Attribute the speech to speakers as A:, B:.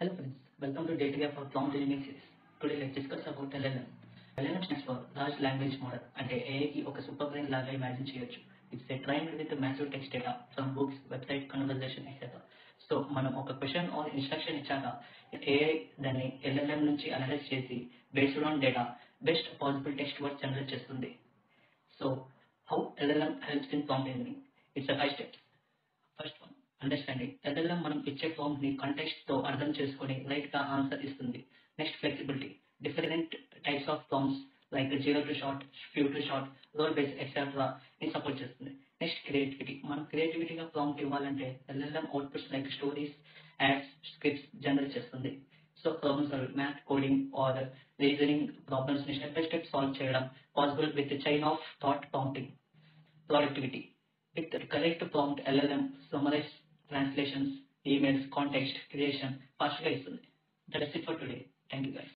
A: Hello friends, welcome to Day 3 of our prompt engineering series. Today let's discuss about LLM. LLM stands for Large Language Model అంటే ఏఐకి ఒక super brain లాగా imagine చేయొచ్చు. It's trained with massive text data from books, website, conversation etcetera. So మనం ఒక question or instruction ఇచ్చాక AI దాన్ని LLM నుంచి అనలైజ్ చేసి based on data best possible text word generate చేస్తుంది. So how LLM helps in prompt engineering? It's a 5 steps. First one, understanding. LLM మనం ఇచ్చే prompt ని కంటెక్స్ట్ తో అర్థం చేసుకుని రైట్ గా ఆన్సర్ ఇస్తుంది. Next, flexibility. Different types of prompts like zero to short, few to short, role base etcetera ని support చేస్తుంది. Next, creativity. మనం క్రియేటివిటీగా ప్రాంప్ట్ ఇవ్వాలంటే LLM outputs like stories, ads, scripts generate చేస్తుంది. So problem solving, math, coding or reasoning problems ని step by step solve చేయడం possible with chain of thought prompting. Productivity. With the correct prompt, LLM summarize translations, emails, context creation, fast. That is it for today. Thank you guys.